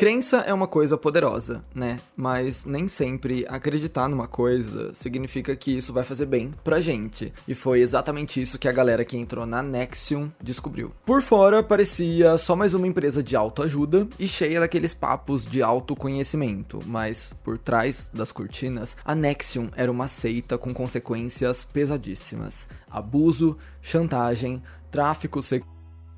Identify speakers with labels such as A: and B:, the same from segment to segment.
A: Crença é uma coisa poderosa, né? Mas nem sempre acreditar numa coisa significa que isso vai fazer bem pra gente. E foi exatamente isso que a galera que entrou na Nexium descobriu. Por fora, parecia só mais uma empresa de autoajuda e cheia daqueles papos de autoconhecimento. Mas, por trás das cortinas, a Nexium era uma seita com consequências pesadíssimas. Abuso, chantagem, tráfico sexual.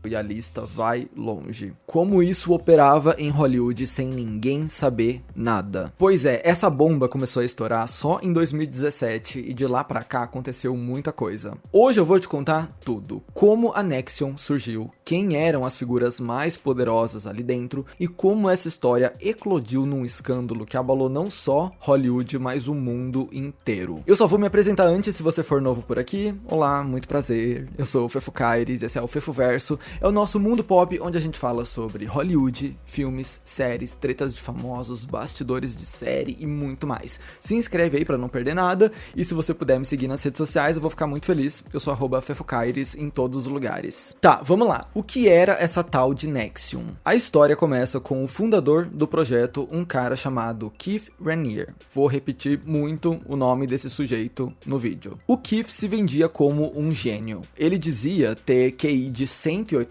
A: E a lista vai longe. Como isso operava em Hollywood sem ninguém saber nada? Pois é, essa bomba começou a estourar só em 2017 e de lá pra cá aconteceu muita coisa. Hoje eu vou te contar tudo. Como a Nexium surgiu, quem eram as figuras mais poderosas ali dentro e como essa história eclodiu num escândalo que abalou não só Hollywood, mas o mundo inteiro. Eu só vou me apresentar antes se você for novo por aqui. Olá, muito prazer. Eu sou o Fefo Kaires, esse é o Fefo Verso. É o nosso mundo pop, onde a gente fala sobre Hollywood, filmes, séries, tretas de famosos, bastidores de série e muito mais. Se inscreve aí pra não perder nada, e se você puder me seguir nas redes sociais, eu vou ficar muito feliz. Eu sou @FefoKaires em todos os lugares. Tá, vamos lá. O que era essa tal de Nexium? A história começa com o fundador do projeto, um cara chamado Keith Raniere. Vou repetir muito o nome desse sujeito no vídeo. O Keith se vendia como um gênio. Ele dizia ter QI de 188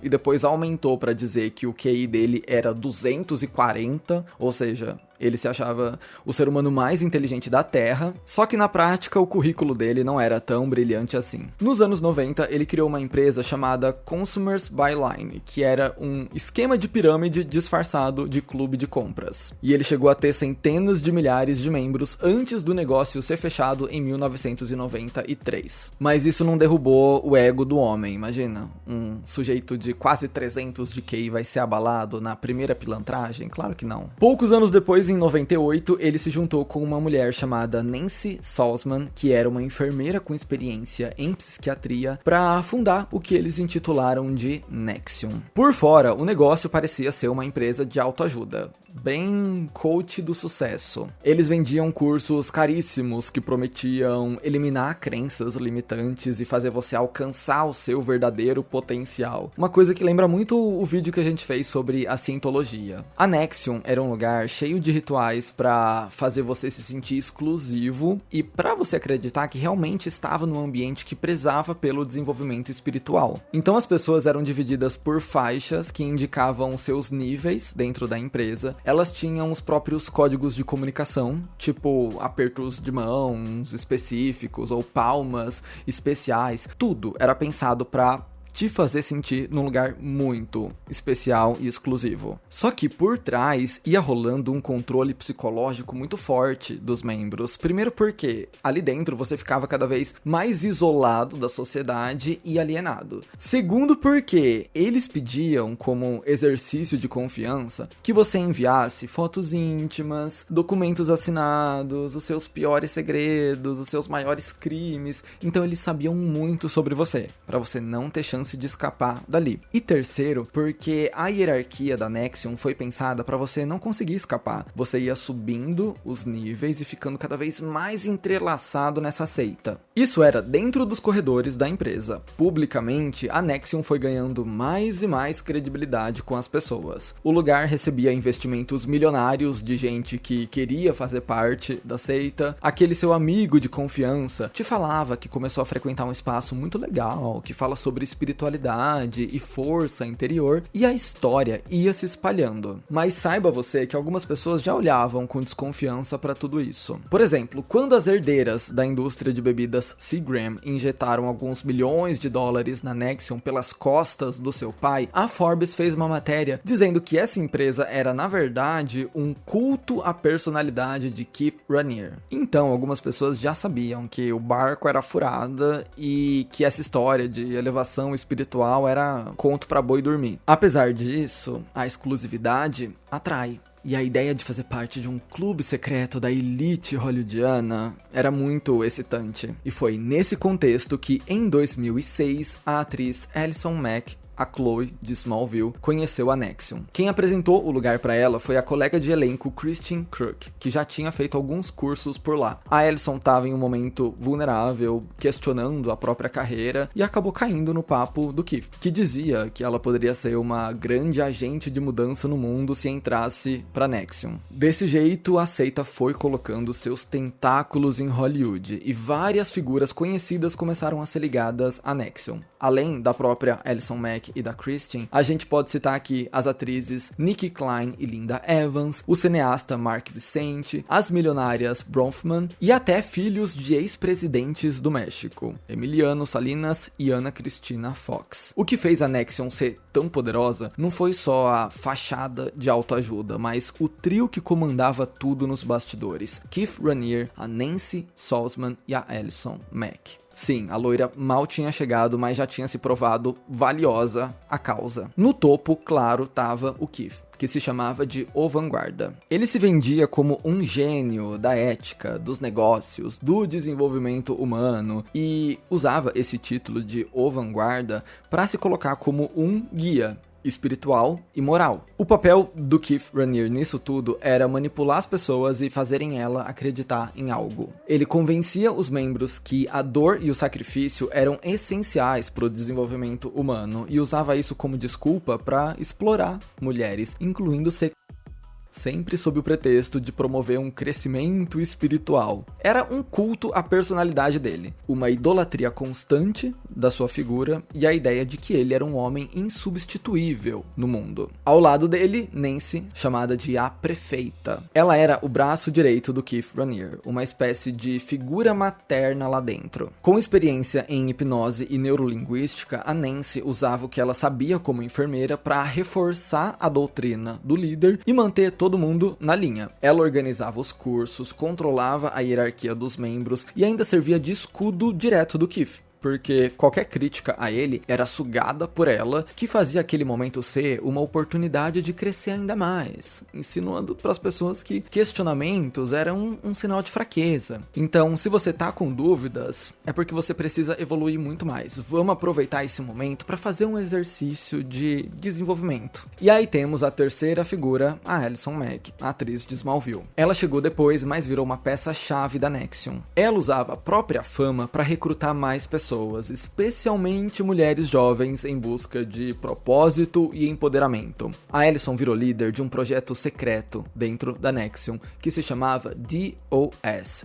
A: e depois aumentou para dizer que o QI dele era 240, ou seja, ele se achava o ser humano mais inteligente da Terra, só que na prática o currículo dele não era tão brilhante assim. Nos anos 90, ele criou uma empresa chamada Consumers by Line, que era um esquema de pirâmide disfarçado de clube de compras. E ele chegou a ter centenas de milhares de membros antes do negócio ser fechado em 1993. Mas isso não derrubou o ego do homem, imagina. Um sujeito de quase 300 de QI vai ser abalado na primeira pilantragem? Claro que não. Poucos anos depois, em 98, ele se juntou com uma mulher chamada Nancy Salzman, que era uma enfermeira com experiência em psiquiatria, para fundar o que eles intitularam de Nexium. Por fora, o negócio parecia ser uma empresa de autoajuda, bem coach do sucesso. Eles vendiam cursos caríssimos que prometiam eliminar crenças limitantes e fazer você alcançar o seu verdadeiro potencial. Uma coisa que lembra muito o vídeo que a gente fez sobre a cientologia. A Nexium era um lugar cheio de rituais para fazer você se sentir exclusivo e para você acreditar que realmente estava num ambiente que prezava pelo desenvolvimento espiritual. Então as pessoas eram divididas por faixas que indicavam seus níveis dentro da empresa. Elas tinham os próprios códigos de comunicação, tipo apertos de mãos específicos ou palmas especiais. Tudo era pensado para te fazer sentir num lugar muito especial e exclusivo. Só que por trás ia rolando um controle psicológico muito forte dos membros. Primeiro porque ali dentro você ficava cada vez mais isolado da sociedade e alienado. Segundo porque eles pediam como exercício de confiança que você enviasse fotos íntimas, documentos assinados, os seus piores segredos, os seus maiores crimes. Então eles sabiam muito sobre você, para você não ter chance de escapar dali. E terceiro, porque a hierarquia da Nexium foi pensada para você não conseguir escapar. Você ia subindo os níveis e ficando cada vez mais entrelaçado nessa seita. Isso era dentro dos corredores da empresa. Publicamente, a Nexium foi ganhando mais e mais credibilidade com as pessoas. O lugar recebia investimentos milionários de gente que queria fazer parte da seita. Aquele seu amigo de confiança te falava que começou a frequentar um espaço muito legal, que fala sobre espiritualidade e força interior, e a história ia se espalhando. Mas saiba você que algumas pessoas já olhavam com desconfiança para tudo isso. Por exemplo, quando as herdeiras da indústria de bebidas Seagram injetaram alguns milhões de dólares na Nexium pelas costas do seu pai, a Forbes fez uma matéria dizendo que essa empresa era, na verdade, um culto à personalidade de Keith Raniere. Então, algumas pessoas já sabiam que o barco era furada e que essa história de elevação espiritual era conto pra boi dormir. Apesar disso, a exclusividade atrai. E a ideia de fazer parte de um clube secreto da elite hollywoodiana era muito excitante. E foi nesse contexto que, em 2006, a atriz Alison Mack a Chloe, de Smallville, conheceu a Nexium. Quem apresentou o lugar para ela foi a colega de elenco Christine Crook, que já tinha feito alguns cursos por lá. A Allison estava em um momento vulnerável, questionando a própria carreira, e acabou caindo no papo do Keith, que dizia que ela poderia ser uma grande agente de mudança no mundo se entrasse para Nexium. Desse jeito, a seita foi colocando seus tentáculos em Hollywood, e várias figuras conhecidas começaram a ser ligadas a Nexium. Além da própria Allison Mack e da Christine, a gente pode citar aqui as atrizes Nikki Klein e Linda Evans, o cineasta Mark Vicente, as milionárias Bronfman e até filhos de ex-presidentes do México, Emiliano Salinas e Ana Cristina Fox. O que fez a Nexium ser tão poderosa não foi só a fachada de autoajuda, mas o trio que comandava tudo nos bastidores: Keith Raniere, a Nancy Salzman e a Allison Mack. Sim, a loira mal tinha chegado, mas já tinha se provado valiosa à causa. No topo, claro, tava o Keith, que se chamava de O Vanguarda. Ele se vendia como um gênio da ética, dos negócios, do desenvolvimento humano e usava esse título de O Vanguarda para se colocar como um guia espiritual e moral. O papel do Keith Raniere nisso tudo era manipular as pessoas e fazerem ela acreditar em algo. Ele convencia os membros que a dor e o sacrifício eram essenciais para o desenvolvimento humano e usava isso como desculpa para explorar mulheres, incluindo sempre sob o pretexto de promover um crescimento espiritual. Era um culto à personalidade dele, uma idolatria constante da sua figura e a ideia de que ele era um homem insubstituível no mundo. Ao lado dele, Nancy, chamada de a Prefeita. Ela era o braço direito do Keith Raniere, uma espécie de figura materna lá dentro. Com experiência em hipnose e neurolinguística, a Nancy usava o que ela sabia como enfermeira para reforçar a doutrina do líder e manter todo mundo na linha. Ela organizava os cursos, controlava a hierarquia dos membros e ainda servia de escudo direto do Keith, porque qualquer crítica a ele era sugada por ela, que fazia aquele momento ser uma oportunidade de crescer ainda mais, insinuando para as pessoas que questionamentos eram um sinal de fraqueza. Então, se você tá com dúvidas, é porque você precisa evoluir muito mais. Vamos aproveitar esse momento para fazer um exercício de desenvolvimento. E aí temos a terceira figura, a Allison Mack, a atriz de Smallville. Ela chegou depois, mas virou uma peça-chave da Nexium. Ela usava a própria fama para recrutar mais pessoas, especialmente mulheres jovens em busca de propósito e empoderamento. A Allison virou líder de um projeto secreto dentro da Nexium que se chamava DOS.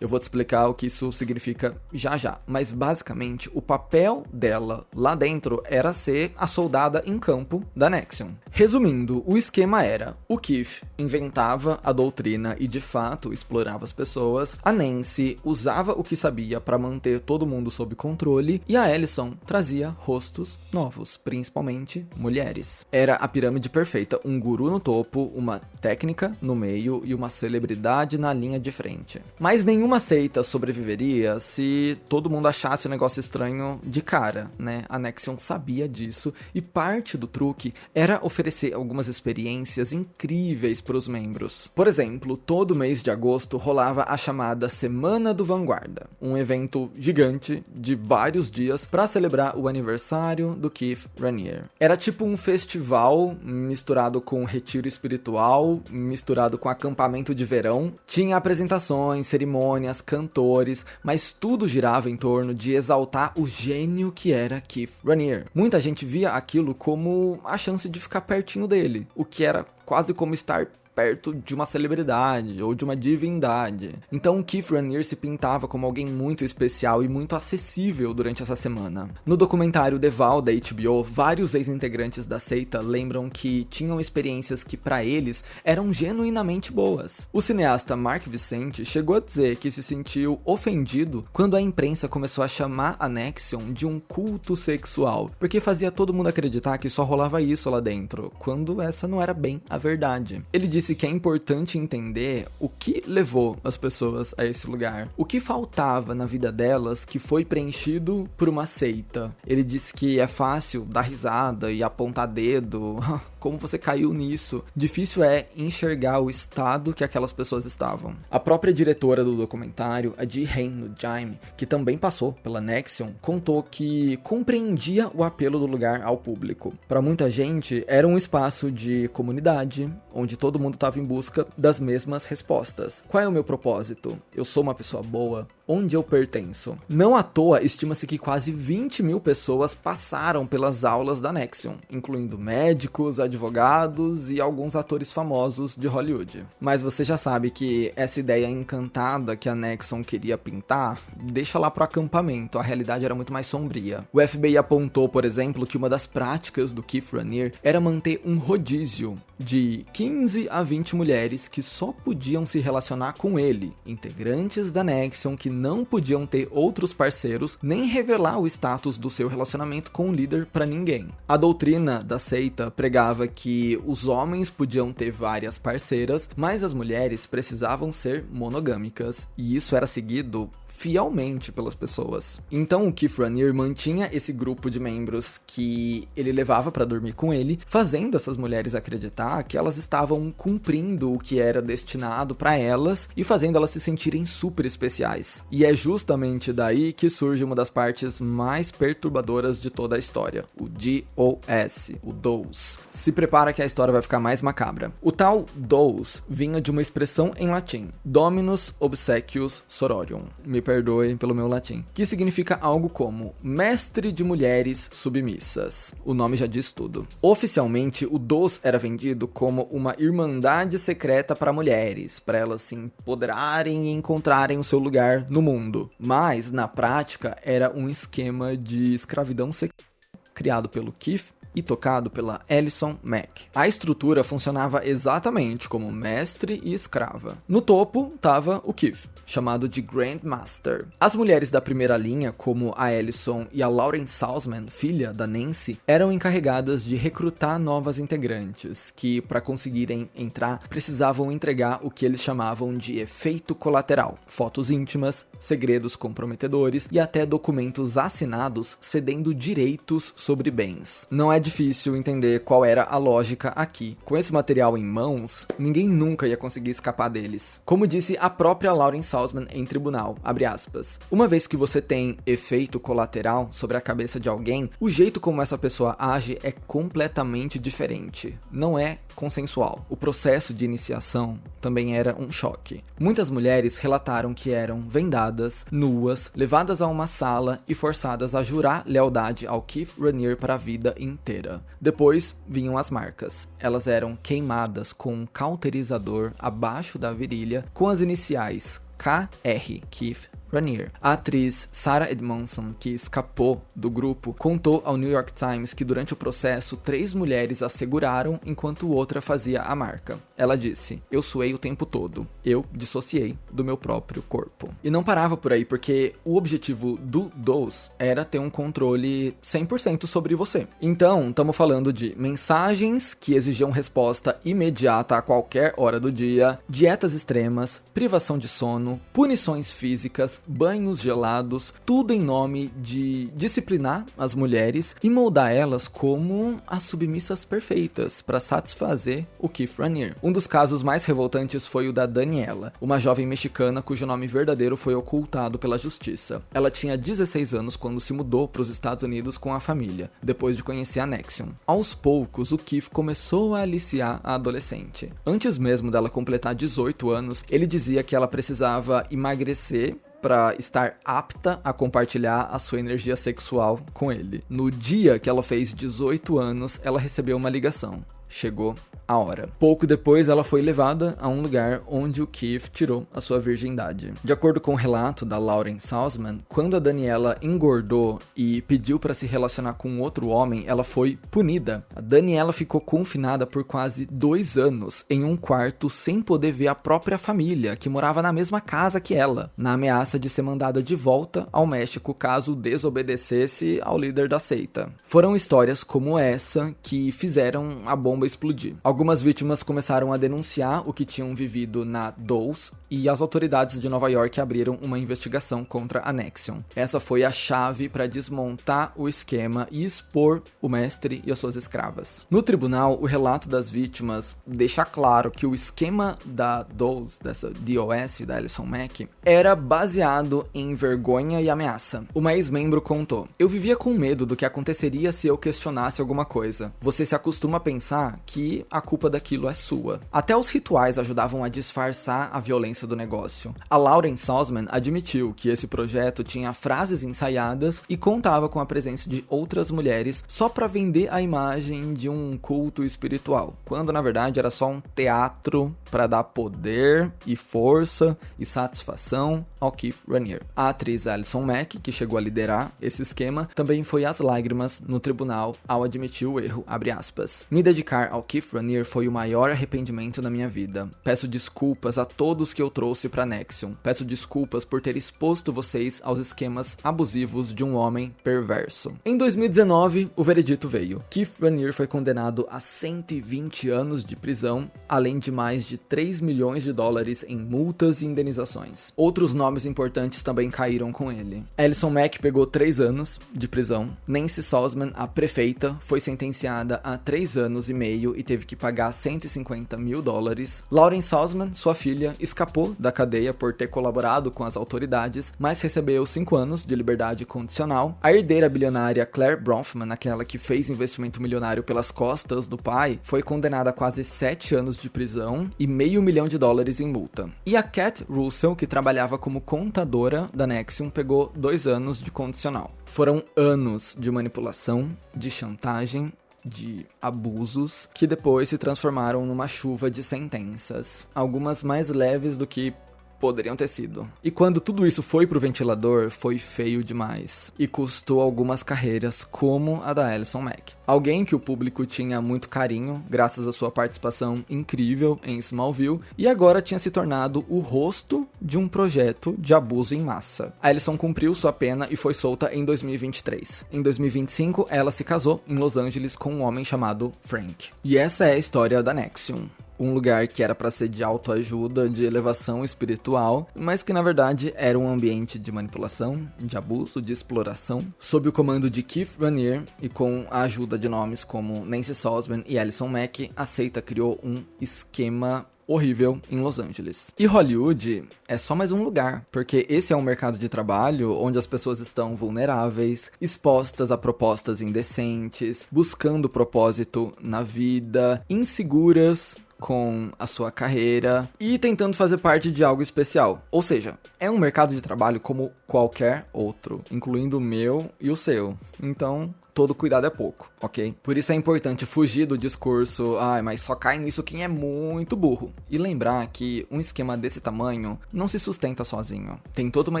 A: Eu vou te explicar o que isso significa já, mas basicamente o papel dela lá dentro era ser a soldada em campo da Nexium. Resumindo, o esquema era: o Keith inventava a doutrina e de fato explorava as pessoas, a Nancy usava o que sabia para manter todo mundo sob controle e a Allison trazia rostos novos, principalmente mulheres. Era a pirâmide perfeita, um guru no topo, uma técnica no meio e uma celebridade na linha de frente. Mas nenhuma seita sobreviveria se todo mundo achasse o negócio estranho de cara, né? A Nexium sabia disso e parte do truque era oferecer algumas experiências incríveis para os membros. Por exemplo, todo mês de agosto rolava a chamada Semana do Vanguarda, um evento gigante de vários dias para celebrar o aniversário do Keith Raniere. Era tipo um festival misturado com retiro espiritual, misturado com acampamento de verão. Tinha apresentações, cerimônias, cantores, mas tudo girava em torno de exaltar o gênio que era Keith Raniere. Muita gente via aquilo como a chance de ficar pertinho dele, o que era quase como estar perto de uma celebridade ou de uma divindade. Então Keith Raniere se pintava como alguém muito especial e muito acessível durante essa semana. No documentário The Val da HBO, vários ex-integrantes da seita lembram que tinham experiências que para eles eram genuinamente boas. O cineasta Mark Vicente chegou a dizer que se sentiu ofendido quando a imprensa começou a chamar a Nexium de um culto sexual, porque fazia todo mundo acreditar que só rolava isso lá dentro, quando essa não era bem a verdade. Ele disse que é importante entender o que levou as pessoas a esse lugar, o que faltava na vida delas que foi preenchido por uma seita. Ele disse que é fácil dar risada e apontar dedo, como você caiu nisso? Difícil é enxergar o estado que aquelas pessoas estavam. A própria diretora do documentário, a Ji-Hae No-jaime, que também passou pela Nexium, contou que compreendia o apelo do lugar ao público. Para muita gente, era um espaço de comunidade, onde todo mundo estava em busca das mesmas respostas. Qual é o meu propósito? Eu sou uma pessoa boa? Onde eu pertenço? Não à toa, estima-se que quase 20 mil pessoas passaram pelas aulas da Nexium, incluindo médicos, advogados e alguns atores famosos de Hollywood. Mas você já sabe que essa ideia encantada que a Nexium queria pintar, deixa lá pro acampamento, a realidade era muito mais sombria. O FBI apontou, por exemplo, que uma das práticas do Keith Raniere era manter um rodízio de 15 a 20 mulheres que só podiam se relacionar com ele, integrantes da Nexium que não podiam ter outros parceiros nem revelar o status do seu relacionamento com o líder para ninguém. A doutrina da seita pregava que os homens podiam ter várias parceiras, mas as mulheres precisavam ser monogâmicas, e isso era seguido fielmente pelas pessoas. Então o Keith Raniere mantinha esse grupo de membros que ele levava para dormir com ele, fazendo essas mulheres acreditar que elas estavam cumprindo o que era destinado para elas e fazendo elas se sentirem super especiais. E é justamente daí que surge uma das partes mais perturbadoras de toda a história, o DOS, o Dous. Se prepara que a história vai ficar mais macabra. O tal Dous vinha de uma expressão em latim, Dominus Obsequius Sororium. Me perdoem pelo meu latim, que significa algo como mestre de mulheres submissas. O nome já diz tudo. Oficialmente, o DOS era vendido como uma irmandade secreta para mulheres, para elas se empoderarem e encontrarem o seu lugar no mundo. Mas, na prática, era um esquema de escravidão secreta criado pelo Keith e tocado pela Alison Mack. A estrutura funcionava exatamente como mestre e escrava. No topo estava o Keith, chamado de Grandmaster. As mulheres da primeira linha, como a Alison e a Lauren Salzman, filha da Nancy, eram encarregadas de recrutar novas integrantes, que, para conseguirem entrar, precisavam entregar o que eles chamavam de efeito colateral, fotos íntimas, segredos comprometedores e até documentos assinados cedendo direitos sobre bens. Não é difícil entender qual era a lógica aqui. Com esse material em mãos, ninguém nunca ia conseguir escapar deles. Como disse a própria Lauren Salzman em tribunal, abre aspas, uma vez que você tem efeito colateral sobre a cabeça de alguém, o jeito como essa pessoa age é completamente diferente. Não é consensual. O processo de iniciação também era um choque. Muitas mulheres relataram que eram vendadas, nuas, levadas a uma sala e forçadas a jurar lealdade ao Keith Raniere para a vida inteira. Depois vinham as marcas. Elas eram queimadas com um cauterizador abaixo da virilha com as iniciais KR, Keith Raniere. A atriz Sarah Edmondson, que escapou do grupo, contou ao New York Times que durante o processo 3 mulheres a seguraram enquanto outra fazia a marca. Ela disse, eu suei o tempo todo, eu dissociei do meu próprio corpo. E não parava por aí, porque o objetivo do DOS era ter um controle 100% sobre você. Então, estamos falando de mensagens que exigiam resposta imediata a qualquer hora do dia, dietas extremas, privação de sono, punições físicas, banhos gelados, tudo em nome de disciplinar as mulheres e moldar elas como as submissas perfeitas para satisfazer o Keith Raniere. Um dos casos mais revoltantes foi o da Daniela, uma jovem mexicana cujo nome verdadeiro foi ocultado pela justiça. Ela tinha 16 anos quando se mudou para os Estados Unidos com a família, depois de conhecer a Nexium. Aos poucos, o Keith começou a aliciar a adolescente. Antes mesmo dela completar 18 anos, ele dizia que ela precisava emagrecer para estar apta a compartilhar a sua energia sexual com ele. No dia que ela fez 18 anos, ela recebeu uma ligação. Chegou a hora. Pouco depois, ela foi levada a um lugar onde o Keith tirou a sua virgindade. De acordo com o relato da Lauren Salzman, quando a Daniela engordou e pediu para se relacionar com outro homem, ela foi punida. A Daniela ficou confinada por quase 2 anos em um quarto sem poder ver a própria família, que morava na mesma casa que ela, na ameaça de ser mandada de volta ao México caso desobedecesse ao líder da seita. Foram histórias como essa que fizeram a bomba explodir. Algumas vítimas começaram a denunciar o que tinham vivido na Dulles e as autoridades de Nova York abriram uma investigação contra a Nexium. Essa foi a chave para desmontar o esquema e expor o mestre e as suas escravas. No tribunal, o relato das vítimas deixa claro que o esquema da Dulles, dessa DOS, da Alison Mack, era baseado em vergonha e ameaça. Uma ex-membro contou: "Eu vivia com medo do que aconteceria se eu questionasse alguma coisa. Você se acostuma a pensar que a culpa daquilo é sua." Até os rituais ajudavam a disfarçar a violência do negócio. A Lauren Salzman admitiu que esse projeto tinha frases ensaiadas e contava com a presença de outras mulheres só para vender a imagem de um culto espiritual, quando na verdade era só um teatro para dar poder e força e satisfação ao Keith Raniere. A atriz Alison Mack, que chegou a liderar esse esquema, também foi às lágrimas no tribunal ao admitir o erro, abre aspas. "Me dedicar ao Keith Raniere foi o maior arrependimento da minha vida. Peço desculpas a todos que eu trouxe pra Nexium. Peço desculpas por ter exposto vocês aos esquemas abusivos de um homem perverso." Em 2019, o veredito veio. Keith Raniere foi condenado a 120 anos de prisão, além de mais de 3 milhões de dólares em multas e indenizações. Outros nomes importantes também caíram com ele. Alison Mack pegou 3 anos de prisão. Nancy Salzman, a prefeita, foi sentenciada a 3 anos e meio e teve que pagar 150 mil dólares. Lauren Salzman, sua filha, escapou da cadeia por ter colaborado com as autoridades, mas recebeu 5 anos de liberdade condicional. A herdeira bilionária Claire Bronfman, aquela que fez investimento milionário pelas costas do pai, foi condenada a quase 7 anos de prisão e $500 mil em multa. E a Cat Russell, que trabalhava como contadora da Nexium, pegou 2 anos de condicional. Foram anos de manipulação, de chantagem, de abusos, que depois se transformaram numa chuva de sentenças, algumas mais leves do que poderiam ter sido. E quando tudo isso foi pro ventilador, foi feio demais. E custou algumas carreiras, como a da Alison Mack. Alguém que o público tinha muito carinho, graças à sua participação incrível em Smallville, e agora tinha se tornado o rosto de um projeto de abuso em massa. A Alison cumpriu sua pena e foi solta em 2023. Em 2025, ela se casou em Los Angeles com um homem chamado Frank. E essa é a história da Nexium. Um lugar que era para ser de autoajuda, de elevação espiritual, mas que na verdade era um ambiente de manipulação, de abuso, de exploração, sob o comando de Keith Raniere e com a ajuda de nomes como Nancy Salzman e Alison Mack, a seita criou um esquema horrível em Los Angeles. E Hollywood é só mais um lugar, porque esse é um mercado de trabalho onde as pessoas estão vulneráveis, expostas a propostas indecentes, buscando propósito na vida, inseguras com a sua carreira e tentando fazer parte de algo especial. Ou seja, é um mercado de trabalho como qualquer outro, incluindo o meu e o seu. Então, todo cuidado é pouco, ok? Por isso é importante fugir do discurso, mas só cai nisso quem é muito burro. E lembrar que um esquema desse tamanho não se sustenta sozinho. Tem toda uma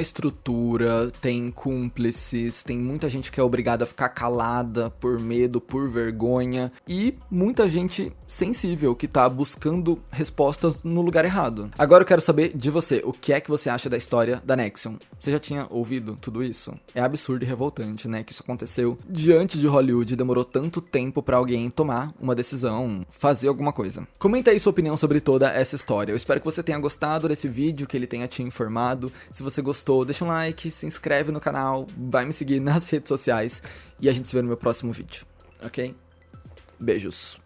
A: estrutura, tem cúmplices, tem muita gente que é obrigada a ficar calada por medo, por vergonha, e muita gente sensível que tá buscando respostas no lugar errado. Agora eu quero saber de você, o que é que você acha da história da Nexium? Você já tinha ouvido tudo isso? É absurdo e revoltante, né, que isso aconteceu diante de Hollywood, demorou tanto tempo pra alguém tomar uma decisão, fazer alguma coisa. Comenta aí sua opinião sobre toda essa história. Eu espero que você tenha gostado desse vídeo, que ele tenha te informado. Se você gostou, deixa um like, se inscreve no canal, vai me seguir nas redes sociais e a gente se vê no meu próximo vídeo, ok? Beijos.